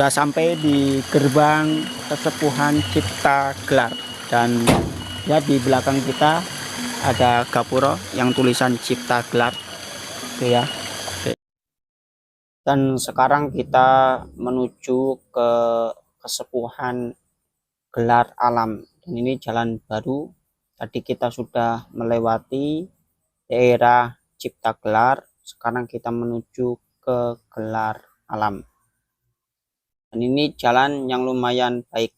Sudah sampai di gerbang Kesepuhan Cipta Gelar, dan ya di belakang kita ada gapura yang tulisan Cipta Gelar itu ya. Dan sekarang kita menuju ke Kesepuhan Gelar Alam, dan ini jalan baru. Tadi kita sudah melewati daerah Cipta Gelar, sekarang kita menuju ke Gelar Alam. Dan ini jalan yang lumayan baik,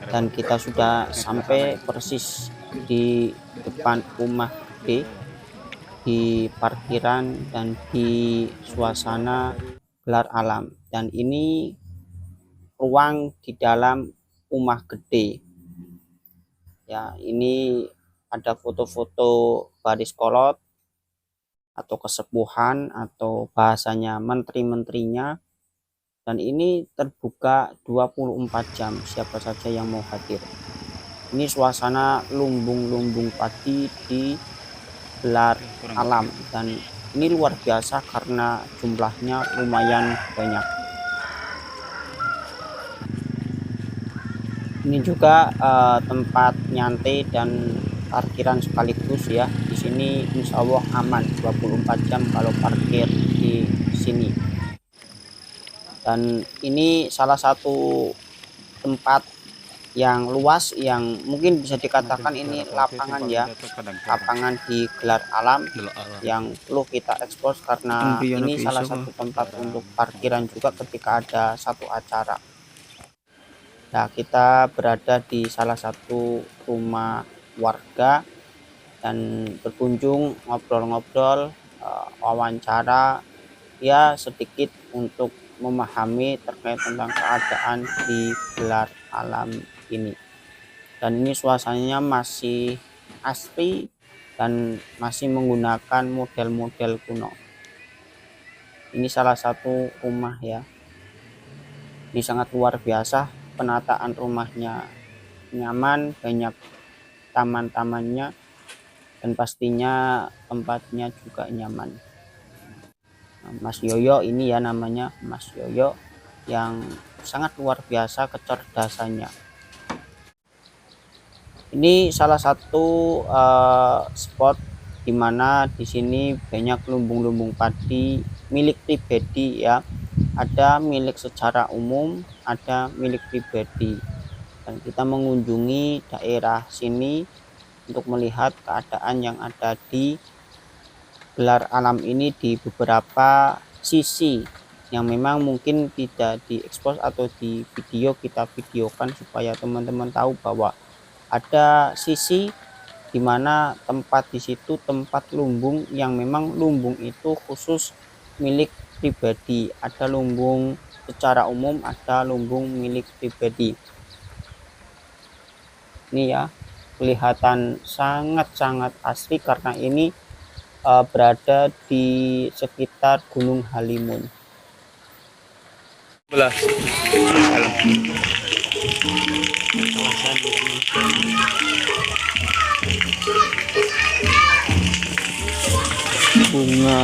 dan kita sudah sampai persis di depan rumah gede, di parkiran dan di suasana Gelar Alam. Dan ini ruang di dalam rumah gede ya. Ini ada foto-foto baris kolot atau kesepuhan atau bahasanya menteri-menterinya, dan ini terbuka 24 jam, siapa saja yang mau hadir. Ini suasana lumbung-lumbung padi di Gelar Alam, dan ini luar biasa karena jumlahnya lumayan banyak. Ini juga tempat nyantai dan parkiran sekaligus ya. Di sini insya Allah aman 24 jam kalau parkir di sini. Dan ini salah satu tempat yang luas, yang mungkin bisa dikatakan ini lapangan ya, lapangan di Gelar Alam yang perlu kita ekspos karena ini salah satu tempat untuk parkiran juga ketika ada satu acara. Nah, kita berada di salah satu rumah warga dan berkunjung, ngobrol-ngobrol, wawancara ya sedikit untuk memahami terkait tentang keadaan di Gelar Alam ini. Dan ini suasananya masih asri dan masih menggunakan model-model kuno. Ini salah satu rumah ya, ini sangat luar biasa, penataan rumahnya nyaman, banyak taman-tamannya, dan pastinya tempatnya juga nyaman. Mas Yoyo ini ya, namanya Mas Yoyo, yang sangat luar biasa kecerdasannya. Ini salah satu spot di mana di sini banyak lumbung-lumbung padi milik pribadi ya. Ada milik secara umum, ada milik pribadi. Dan kita mengunjungi daerah sini untuk melihat keadaan yang ada di Gelar Alam ini di beberapa sisi yang memang mungkin tidak diekspos atau di video kita videokan supaya teman-teman tahu bahwa ada sisi di mana tempat di situ tempat lumbung yang memang lumbung itu khusus milik pribadi. Ada lumbung secara umum, ada lumbung milik pribadi. Ini ya, kelihatan sangat-sangat asli karena ini berada di sekitar Gunung Halimun. Bunga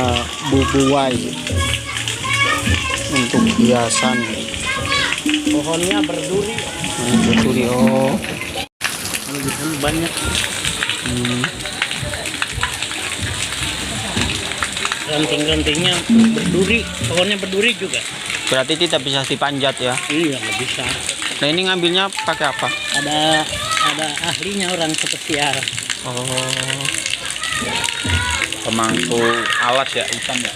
bubuwai untuk hiasan. Pohonnya berduri. Berduri, oh. Banyak. Ranting-rantingnya berduri, pohonnya berduri juga. Berarti tidak bisa dipanjat ya? Iya, nggak bisa. Nah, ini ngambilnya pakai apa? Ada ahlinya, orang seperti Ara. Oh, pemangku alat ya, hutan ya.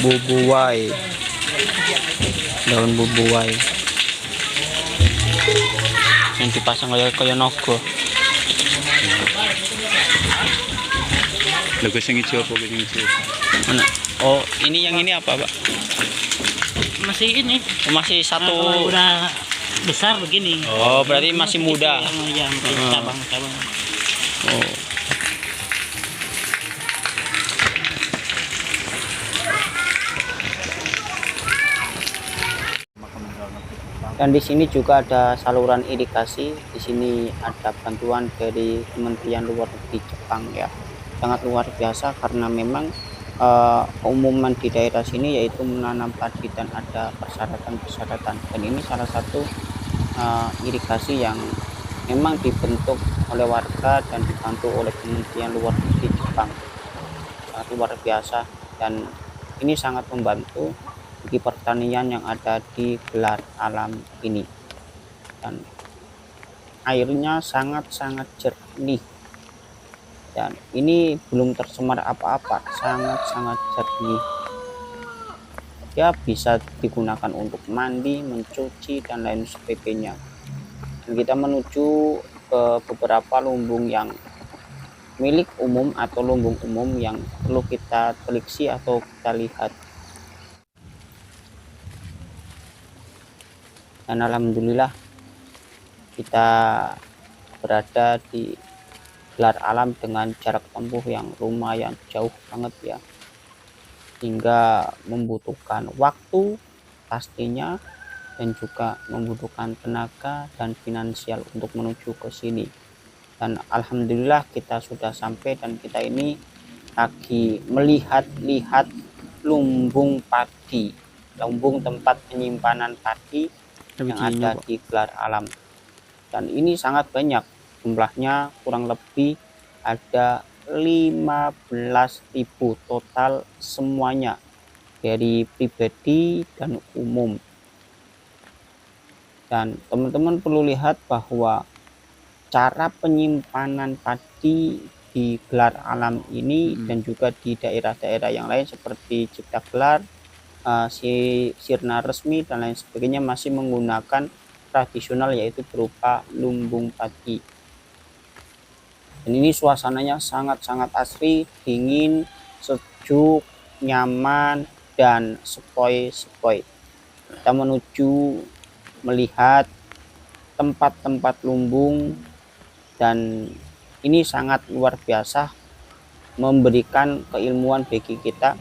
Bubuwai, daun bubuwai yang dipasang kayak nogo. Logo sing hijau apa sing hijau? Mana? Oh, ini yang ini apa, Pak? Masih ini. Masih satu. Kalau udah besar begini. Oh, berarti masih muda. Ya, cabang-cabang. Oh. Dan di sini juga ada saluran irigasi. Di sini ada bantuan dari Kementerian Luar Negeri Jepang ya. Sangat luar biasa karena memang keumuman di daerah sini yaitu menanam padi dan ada persyaratan-persyaratan, dan ini salah satu irigasi yang memang dibentuk oleh warga dan dibantu oleh Kementerian Luar Negeri Jepang. Luar biasa, dan ini sangat membantu bagi pertanian yang ada di Gelar Alam ini, dan airnya sangat-sangat jernih, dan ini belum tercemar apa-apa, sangat-sangat jernih. Ya, bisa digunakan untuk mandi, mencuci, dan lain sebagainya. Dan kita menuju ke beberapa lumbung yang milik umum atau lumbung umum yang perlu kita teliksi atau kita lihat. Dan alhamdulillah kita berada di Gelar Alam dengan jarak tempuh yang lumayan jauh banget ya, hingga membutuhkan waktu pastinya, dan juga membutuhkan tenaga dan finansial untuk menuju ke sini. Dan alhamdulillah kita sudah sampai, dan kita ini lagi melihat-lihat lumbung padi, lumbung tempat penyimpanan padi yang ada di Gelar Alam. Dan ini sangat banyak jumlahnya, kurang lebih ada 15.000 total semuanya, dari pribadi dan umum. Dan teman-teman perlu lihat bahwa cara penyimpanan padi di Gelar Alam ini dan juga di daerah-daerah yang lain seperti Cipta Gelar, Sirna Resmi, dan lain sebagainya masih menggunakan tradisional, yaitu berupa lumbung padi. Dan ini suasananya sangat-sangat asri, dingin, sejuk, nyaman, dan sepoi-sepoi. Kita menuju melihat tempat-tempat lumbung, dan ini sangat luar biasa, memberikan keilmuan bagi kita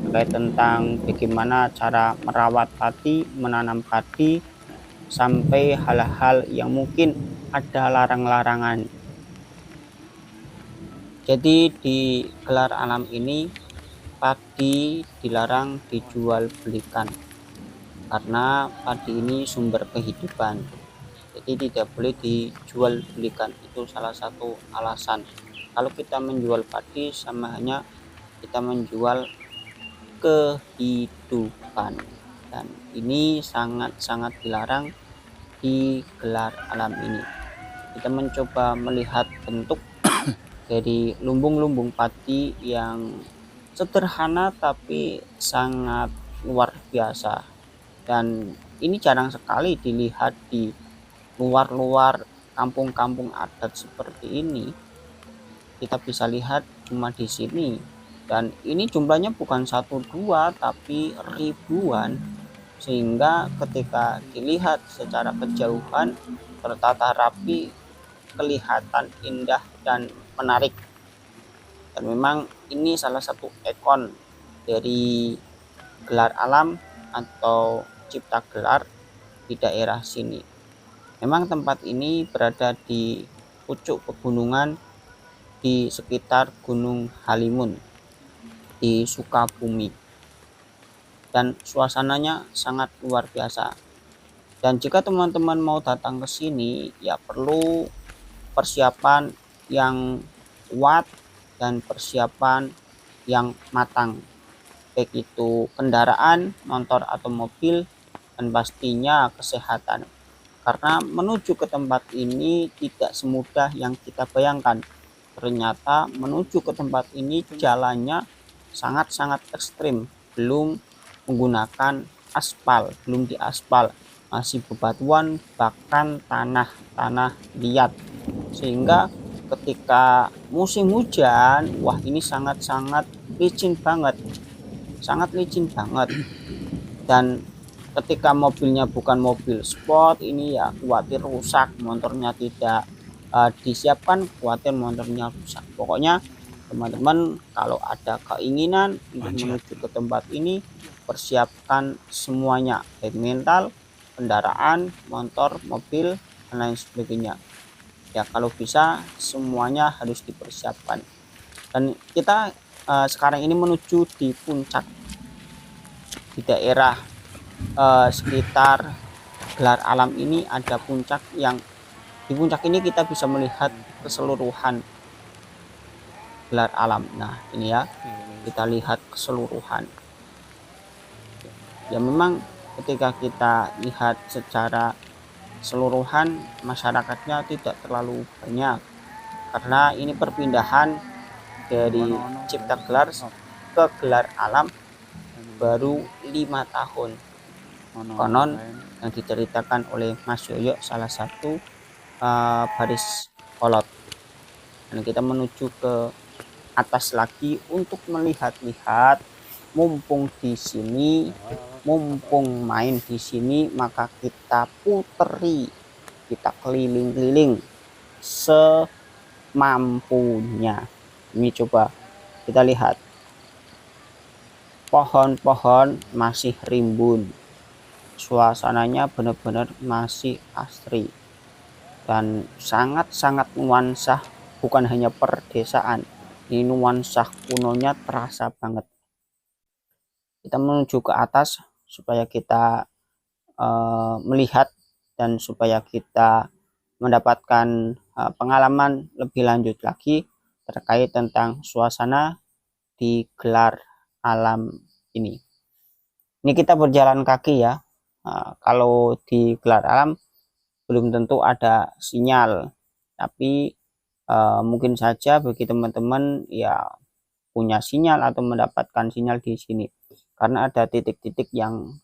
terkait tentang bagaimana cara merawat padi, menanam padi, sampai hal-hal yang mungkin ada larang-larangan. Jadi di Gelar Alam ini padi dilarang dijual belikan, karena padi ini sumber kehidupan. Jadi tidak boleh dijual belikan, itu salah satu alasan. Kalau kita menjual padi sama hanya kita menjual kehidupan, dan ini sangat-sangat dilarang di Gelar Alam ini. Kita mencoba melihat bentuk dari lumbung-lumbung padi yang sederhana tapi sangat luar biasa, dan ini jarang sekali dilihat di luar kampung-kampung adat seperti ini. Kita bisa lihat cuma di sini, dan ini jumlahnya bukan 1-2 tapi ribuan, sehingga ketika dilihat secara kejauhan tertata rapi, kelihatan indah dan menarik. Dan memang ini salah satu ikon dari Gelar Alam atau Cipta Gelar di daerah sini. Memang tempat ini berada di pucuk pegunungan di sekitar Gunung Halimun di Sukabumi, dan suasananya sangat luar biasa. Dan jika teman-teman mau datang ke sini, ya perlu persiapan yang kuat dan persiapan yang matang, baik itu kendaraan, motor atau mobil, dan pastinya kesehatan. Karena menuju ke tempat ini tidak semudah yang kita bayangkan. Ternyata menuju ke tempat ini jalannya sangat-sangat ekstrim, belum menggunakan aspal, belum diaspal, masih bebatuan, bahkan tanah liat. Sehingga ketika musim hujan, wah ini sangat-sangat licin banget, sangat licin banget. Dan ketika mobilnya bukan mobil sport, ini ya khawatir rusak, motornya tidak disiapkan, khawatir motornya rusak. Pokoknya teman-teman kalau ada keinginan untuk menuju ke tempat ini, persiapkan semuanya, baik mental, kendaraan, motor, mobil, dan lain sebagainya. Ya kalau bisa semuanya harus dipersiapkan. Dan kita sekarang ini menuju di puncak, di daerah sekitar gelar alam ini ada puncak, yang di puncak ini kita bisa melihat keseluruhan gelar alam. Nah ini ya, kita lihat keseluruhan ya. Memang ketika kita lihat secara keseluruhan, masyarakatnya tidak terlalu banyak karena ini perpindahan dari Cipta Gelar ke gelar alam baru 5 tahun. Konon yang diceritakan oleh Mas Yoyo, salah satu baris kolot. Dan kita menuju ke atas lagi untuk melihat-lihat. Mumpung di sini, mumpung main di sini, maka kita puteri, kita keliling-keliling semampunya. Ini coba kita lihat, pohon-pohon masih rimbun, suasananya benar-benar masih asri dan sangat-sangat nuansa. Bukan hanya perdesaan, ini nuansa kunonya terasa banget. Kita menuju ke atas supaya kita melihat dan supaya kita mendapatkan pengalaman lebih lanjut lagi terkait tentang suasana di gelar alam ini. Ini kita berjalan kaki ya. Kalau di gelar alam belum tentu ada sinyal, tapi mungkin saja bagi teman-teman ya punya sinyal atau mendapatkan sinyal di sini, karena ada titik-titik yang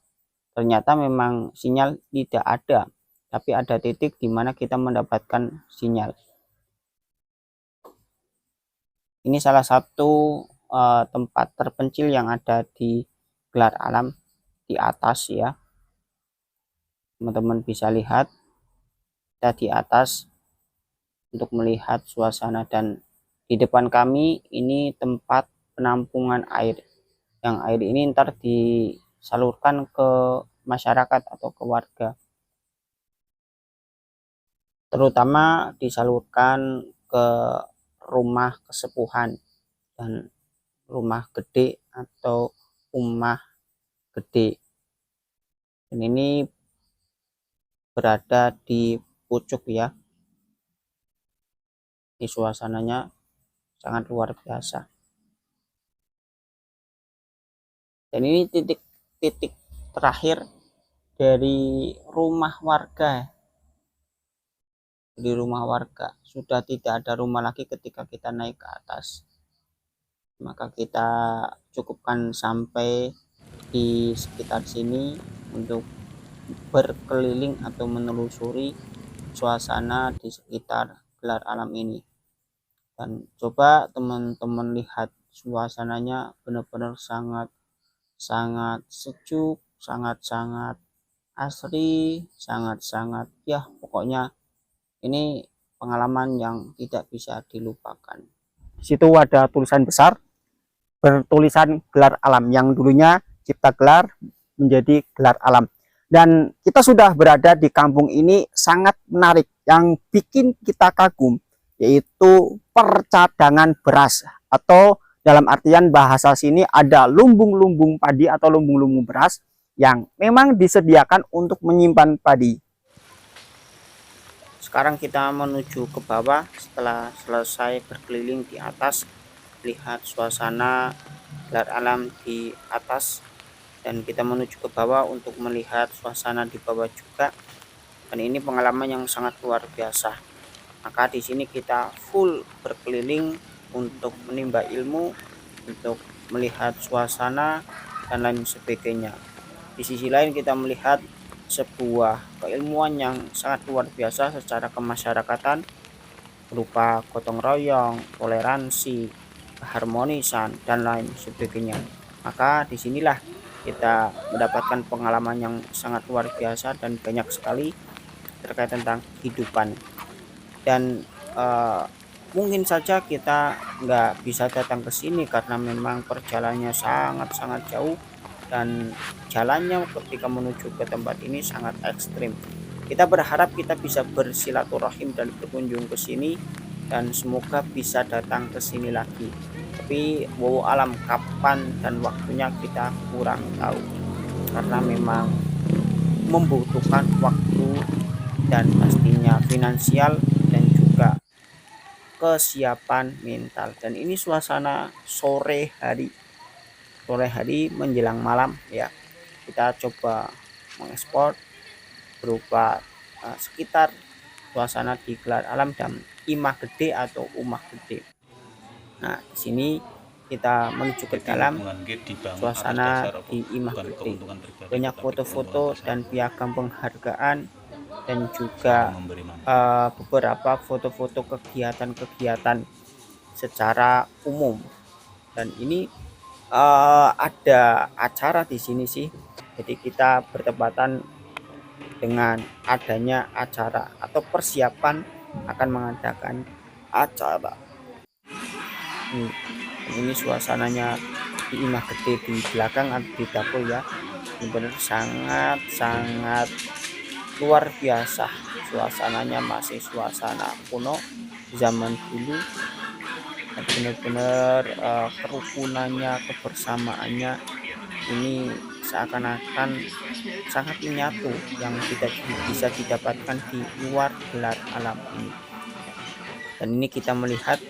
ternyata memang sinyal tidak ada, tapi ada titik di mana kita mendapatkan sinyal. Ini salah satu tempat terpencil yang ada di gelar alam di atas ya. Teman-teman bisa lihat kita di atas untuk melihat suasana, dan di depan kami ini tempat penampungan air, yang air ini ntar disalurkan ke masyarakat atau ke warga, terutama disalurkan ke rumah kesepuhan dan rumah gede atau rumah gede. Dan ini berada di pucuk ya. Ini suasananya sangat luar biasa. Dan ini titik-titik terakhir dari rumah warga. Di rumah warga sudah tidak ada rumah lagi ketika kita naik ke atas. Maka kita cukupkan sampai di sekitar sini untuk berkeliling atau menelusuri suasana di sekitar gelar alam ini. Dan coba teman-teman lihat suasananya, benar-benar sangat sejuk, sangat asri, sangat ya, pokoknya ini pengalaman yang tidak bisa dilupakan. Situ ada tulisan besar bertulisan gelar alam, yang dulunya Cipta Gelar menjadi gelar alam. Dan kita sudah berada di kampung ini sangat menarik. Yang bikin kita kagum yaitu percadangan beras, atau dalam artian bahasa sini ada lumbung-lumbung padi atau lumbung-lumbung beras yang memang disediakan untuk menyimpan padi. Sekarang kita menuju ke bawah setelah selesai berkeliling di atas, lihat suasana gelar alam di atas, dan kita menuju ke bawah untuk melihat suasana di bawah juga. Dan ini pengalaman yang sangat luar biasa. Maka di sini kita full berkeliling untuk menimba ilmu, untuk melihat suasana dan lain sebagainya. Di sisi lain kita melihat sebuah keilmuan yang sangat luar biasa secara kemasyarakatan, berupa gotong royong, toleransi, keharmonisan dan lain sebagainya. Maka disinilah kita mendapatkan pengalaman yang sangat luar biasa dan banyak sekali terkait tentang kehidupan. Dan mungkin saja kita nggak bisa datang ke sini karena memang perjalanannya sangat jauh, dan jalannya ketika menuju ke tempat ini sangat ekstrim. Kita berharap kita bisa bersilaturahim dan berkunjung ke sini dan semoga bisa datang ke sini lagi. Tapi wow alam kapan dan waktunya kita kurang tahu, karena memang membutuhkan waktu dan pastinya finansial dan juga kesiapan mental. Dan ini suasana sore hari menjelang malam ya. Kita coba mengekspor berupa sekitar suasana di Gelar Alam dan Imah Gede atau Umah Gede. Nah, di sini kita menuju ke dalam suasana di Imah Gede. Banyak foto-foto dan piagam penghargaan dan juga beberapa foto-foto kegiatan-kegiatan secara umum. Dan ini ada acara di sini sih. Jadi kita bertepatan dengan adanya acara atau persiapan akan mengadakan acara. Ini suasananya di Imah Gede di belakang atau di dapur ya. Benar sangat luar biasa. Suasananya masih suasana kuno zaman dulu. Benar-benar kerukunannya, kebersamaannya ini seakan-akan sangat menyatu yang tidak bisa didapatkan di luar Gelar Alam ini. Dan ini kita melihat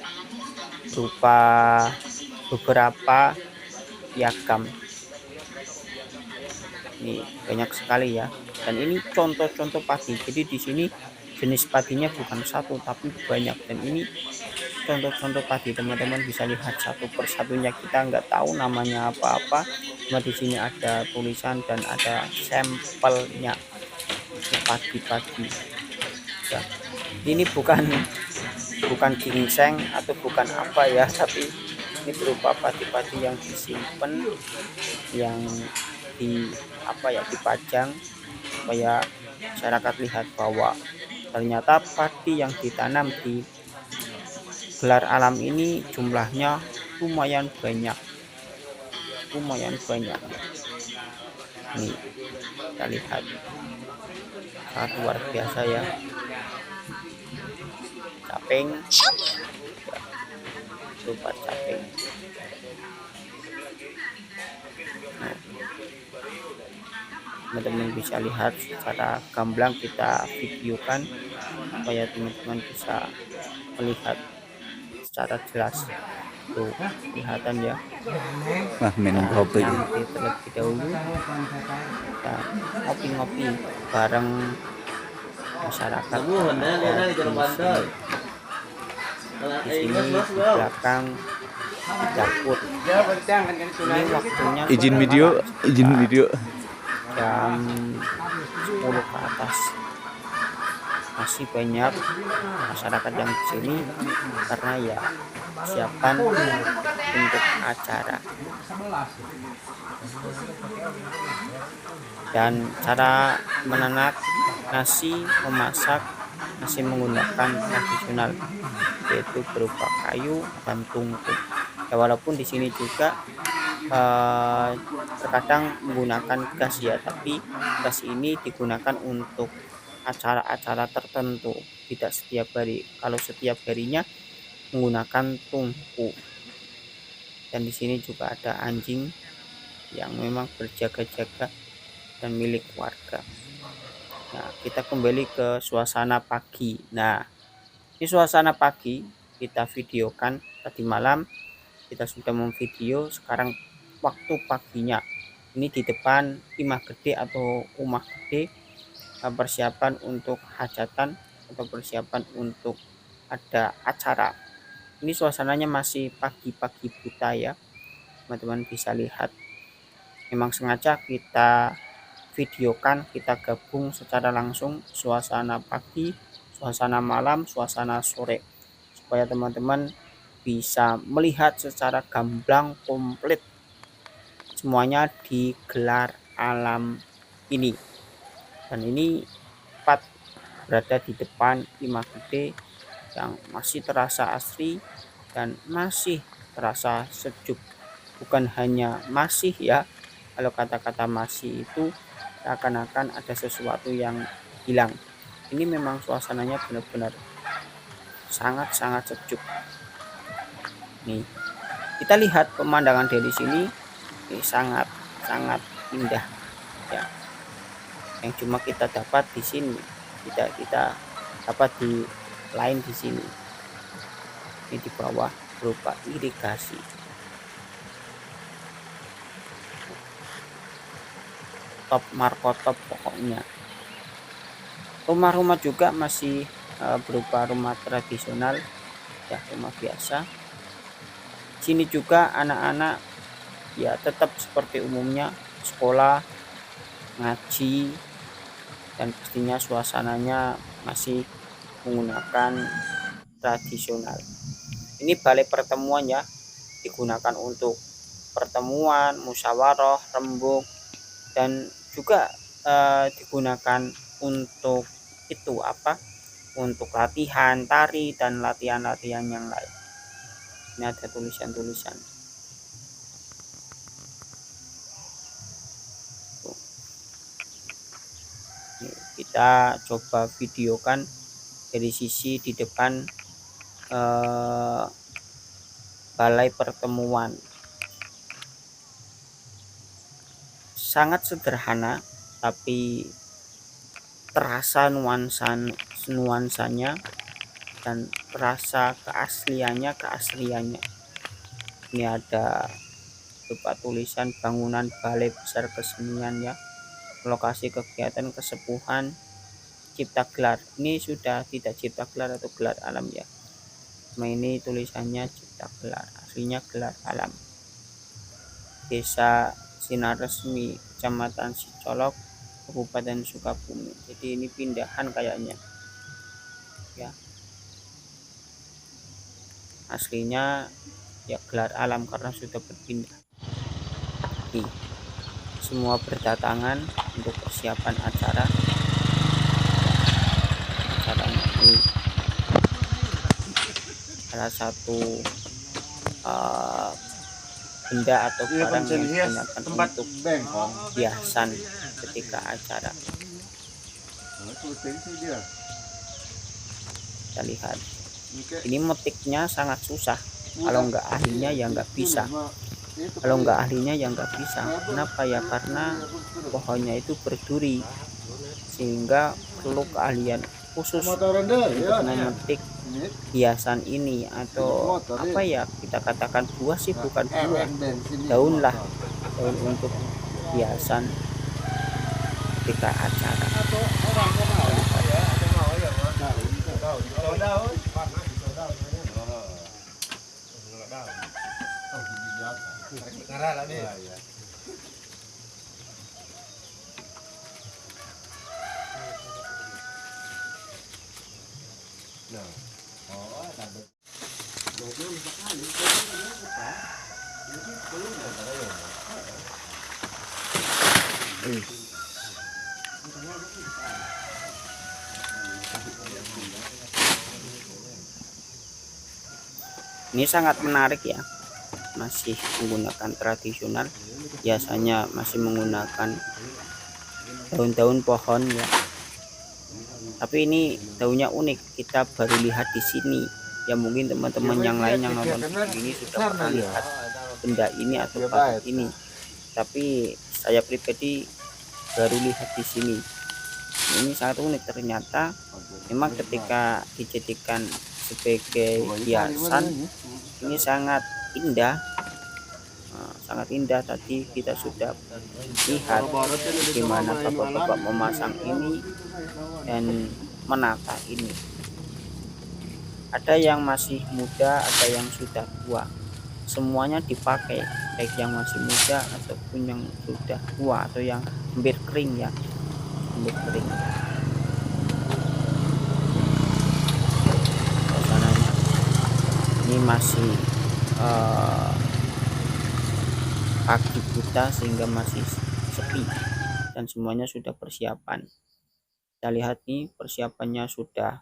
berupa beberapa piagam, ini banyak sekali ya. Dan ini contoh-contoh padi, jadi di sini jenis padinya bukan satu tapi banyak. Dan ini contoh-contoh padi, teman-teman bisa lihat satu persatunya, kita nggak tahu namanya apa-apa, cuma di sini ada tulisan dan ada sampelnya padi-padi ya. Ini bukan gingseng atau bukan apa ya, tapi ini berupa padi-padi yang disimpan, yang dipajang supaya masyarakat lihat bahwa ternyata padi yang ditanam di Gelar Alam ini jumlahnya lumayan banyak. Nih kita lihat, sangat luar biasa ya. Caping berupa caping. Nah, teman-teman bisa lihat secara gamblang, kita videokan supaya teman-teman bisa melihat secara jelas. Tuh kelihatan ya. Nah, minum kopi. Nanti terlebih dahulu kita ngopi-ngopi bareng masyarakat. Di sini di belakang dapur. Ini waktunya Izin video. jam 10 ke atas. Masih banyak masyarakat yang di sini karena ya persiapan untuk acara. Dan cara menanak nasi, memasak masih menggunakan tradisional, yaitu berupa kayu dan tungku. Ya, walaupun di sini juga terkadang menggunakan gas ya, tapi gas ini digunakan untuk acara-acara tertentu, tidak setiap hari. Kalau setiap harinya menggunakan tungku. Dan di sini juga ada anjing yang memang berjaga-jaga dan milik warga. Nah, kita kembali ke suasana pagi. Nah, ini suasana pagi kita videokan tadi malam, kita sudah memvideo. Sekarang waktu paginya, ini di depan Imah Gede atau Umah Gede, persiapan untuk hajatan atau persiapan untuk ada acara. Ini suasananya masih pagi-pagi buta ya, teman-teman bisa lihat. Memang sengaja kita videokan, kita gabung secara langsung suasana pagi, suasana malam, suasana sore, supaya teman-teman bisa melihat secara gamblang komplit semuanya di Gelar Alam ini. Dan ini tepat berada di depan Imah Gede yang masih terasa asri dan masih terasa sejuk. Bukan hanya masih ya, kalau kata-kata masih itu seakan-akan ada sesuatu yang hilang. Ini memang suasananya benar-benar sangat-sangat sejuk. Nih, kita lihat pemandangan dari sini, ini sangat-sangat indah ya. Yang cuma kita dapat di sini, tidak kita dapat di lain di sini. Ini di bawah berupa irigasi. Top Marco top pokoknya. Rumah-rumah juga masih berupa rumah tradisional ya, rumah biasa. Sini juga anak-anak ya tetap seperti umumnya sekolah, ngaji, dan pastinya suasananya masih menggunakan tradisional. Ini balai pertemuan ya, digunakan untuk pertemuan, musyawarah, rembuk, dan juga digunakan untuk itu apa? Untuk latihan tari dan latihan-latihan yang lain. Ini ada tulisan-tulisan. Kita coba videokan dari sisi di depan balai pertemuan. Sangat sederhana tapi terasa nuansanya dan terasa keasliannya. Ini ada berupa tulisan bangunan balai besar kesenian ya, lokasi kegiatan kesepuhan cipta gelar. Ini sudah tidak cipta gelar atau gelar alam ya, ini tulisannya cipta gelar, aslinya gelar alam. Desa Sinar Resmi, Kecamatan Sicolok, Kabupaten Sukabumi. Jadi ini pindahan kayaknya ya, aslinya ya gelar alam karena sudah berpindah. Nih, semua berdatangan untuk persiapan acaranya ini. Salah satu benda atau barang yang digunakan untuk hiasan ketika acara. Kita lihat, ini motifnya sangat susah. Kalau nggak ahlinya ya nggak bisa. Kenapa ya? Karena pohonnya itu berduri, sehingga perlu keahlian khusus untuk memetik hiasan ini, atau apa ya kita katakan, buah sih bukan buah, daun untuk hiasan ketika acara. Ini sangat menarik ya, masih menggunakan tradisional, biasanya masih menggunakan daun-daun pohon ya, tapi ini daunnya unik, kita baru lihat di sini ya. Mungkin teman-teman yang lain yang nonton video ini sudah pernah lihat benda ini atau batu ini, tapi saya pribadi baru lihat di sini. Ini sangat unik, ternyata memang ketika dijadikan sebagai hiasan ini sangat indah. Tadi kita sudah lihat bagaimana bapak-bapak memasang ini dan menata ini. Ada yang masih muda, ada yang sudah tua, semuanya dipakai, baik yang masih muda ataupun yang sudah tua atau yang hampir kering ya, hampir kering. Suasananya ini masih pagi buta sehingga masih sepi dan semuanya sudah persiapan. Kita lihat nih, persiapannya sudah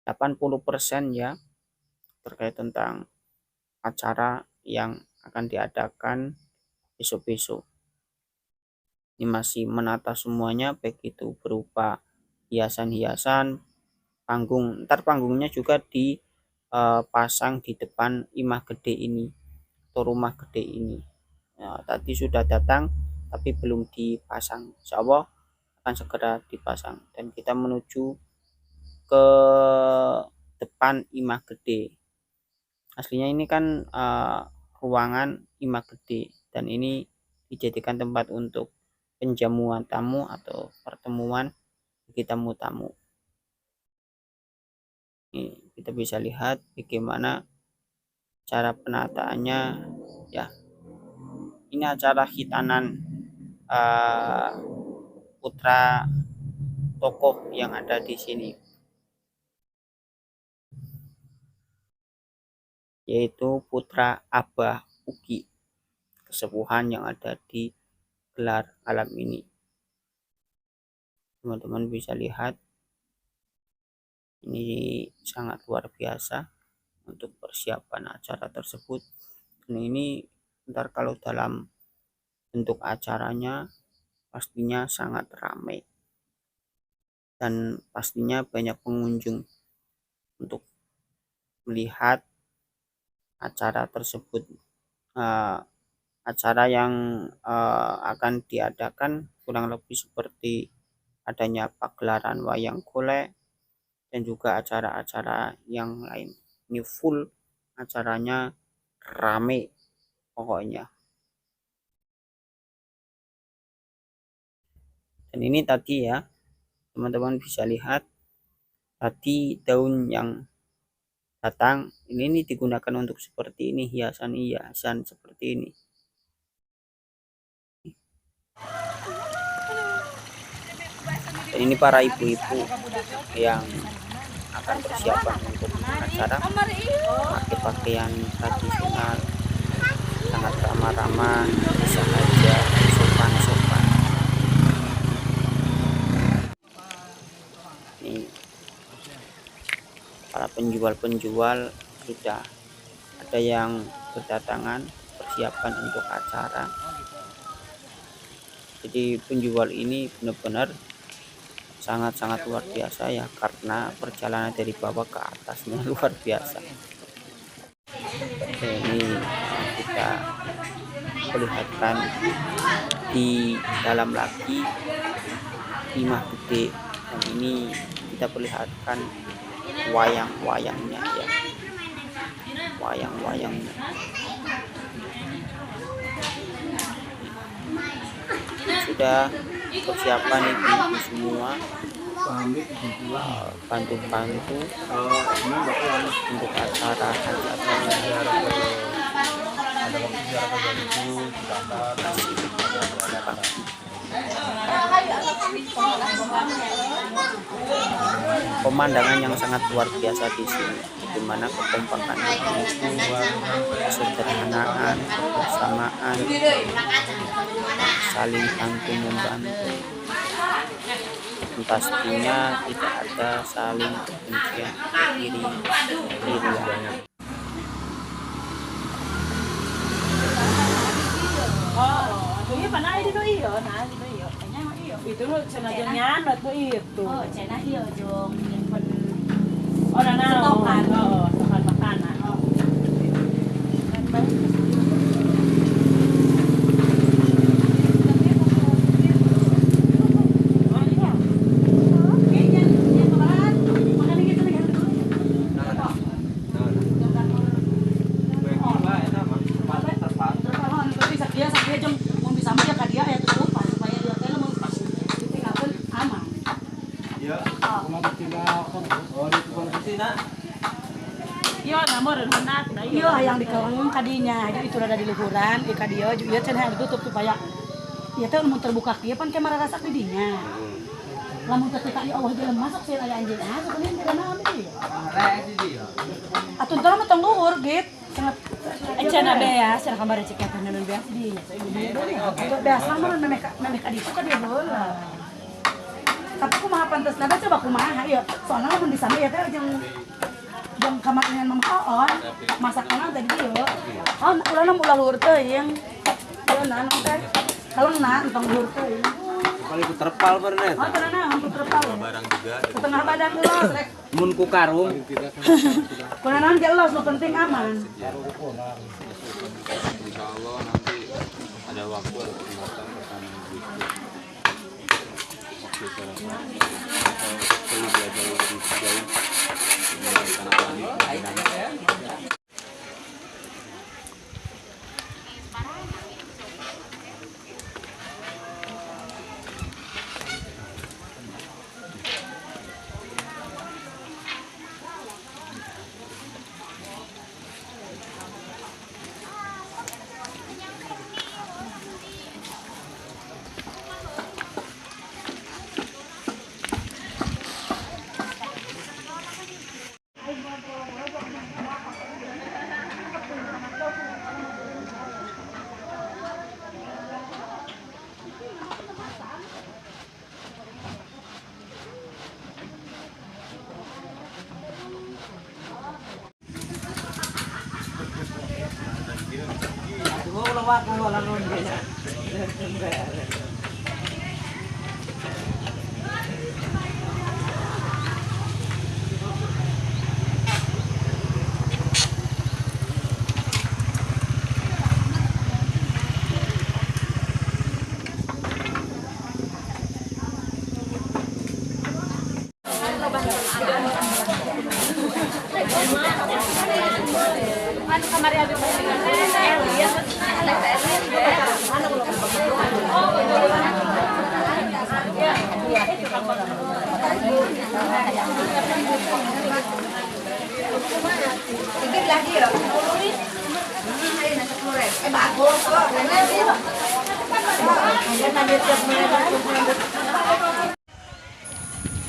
80% ya, terkait tentang acara yang akan diadakan besok-besok. Ini masih menata semuanya, baik itu berupa hiasan-hiasan, panggung. Ntar panggungnya juga dipasang di depan imah gede ini atau rumah gede ini. Tadi sudah datang tapi belum dipasang. Insya Allah akan segera dipasang dan kita menuju ke depan imah gede. Aslinya ini kan ruangan imah gede dan ini dijadikan tempat untuk penjamuan tamu atau pertemuan bagi tamu-tamu. Ini kita bisa lihat bagaimana cara penataannya ya. Ini acara khitanan putra tokoh yang ada di sini, yaitu putra Abah Ugi, kesepuhan yang ada di Gelar Alam ini. Teman-teman bisa lihat ini sangat luar biasa untuk persiapan acara tersebut. Dan ini ntar kalau dalam bentuk acaranya pastinya sangat ramai dan pastinya banyak pengunjung untuk melihat acara tersebut. Acara yang akan diadakan kurang lebih seperti adanya pagelaran wayang golek dan juga acara-acara yang lain. Ini full acaranya, rame pokoknya. Dan ini tadi ya, teman-teman bisa lihat tadi daun yang datang ini digunakan untuk seperti ini, hiasan seperti ini. Dan ini para ibu-ibu yang akan persiapan untuk acara, pakai pakaian tradisional, sangat ramah-ramah, bisa aja sopan-sopan. Ini para penjual-penjual sudah ada yang berdatangan persiapan untuk acara. Jadi penjual ini benar-benar sangat-sangat luar biasa ya, karena perjalanan dari bawah ke atasnya luar biasa. Oke, ini kita perlihatkan di dalam lagi imah gede, dan ini kita perlihatkan wayang-wayangnya ya, wayang-wayangnya. Sudah persiapan ibu-ibu semua, bantu-bantu untuk acara pemandangan yang sangat luar biasa di sini, dimana kekompakan ibu-ibu, kesederhanaan, kebersamaan, saling bantu membantu. Pastinya tidak ada saling kebencian iri-irian. Itu lo cina jangan tuh itu. Oh, cina iya jong yang pen. Oh, nana. Stokan. Oh, stokan makanan. Iya, yang dikeleng kadinya, jadi itu ada di luhuran, di kadio juga cenah ditutup supaya ya teh mun terbuka kieu pan kamera rasak di dinya. Lamun ketika di Allah jalan masuk sih aya anjeun sebenarnya tidak naon ieu. Atuh teh mah tong luhur git. Sangat cenah beas, cenah kamar cek eta naon beas di dinya. Beas mah memeh ka ditu ka dia heula. Tapi kumaha pantesna coba kumaha ieu. Soalna lamun di sana ya teh jeung kamar dengan mama masakan tadi dia ulah luhur teuing ieu na teh kalengna entong luhur teuing Paling ku terpal bernet. Oh, tenang, hampir terpal. Barang juga. Setengah badan gelos, rek. Mun ku karung. Kunanan gelos, lo penting aman. Insya Allah nanti ada waktu ada kesempatan bersama Gusti. Waktu sekarang perlu belajar lebih jauh mengenai tanaman ini.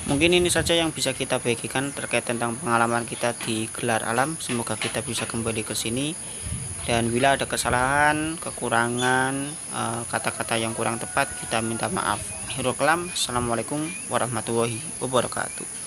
Mungkin ini saja yang bisa kita bagikan terkait tentang pengalaman kita di Gelar Alam. Semoga kita bisa kembali ke sini, dan bila ada kesalahan, kekurangan, kata-kata yang kurang tepat, kita minta maaf. Akhirul kalam, assalamualaikum warahmatullahi wabarakatuh.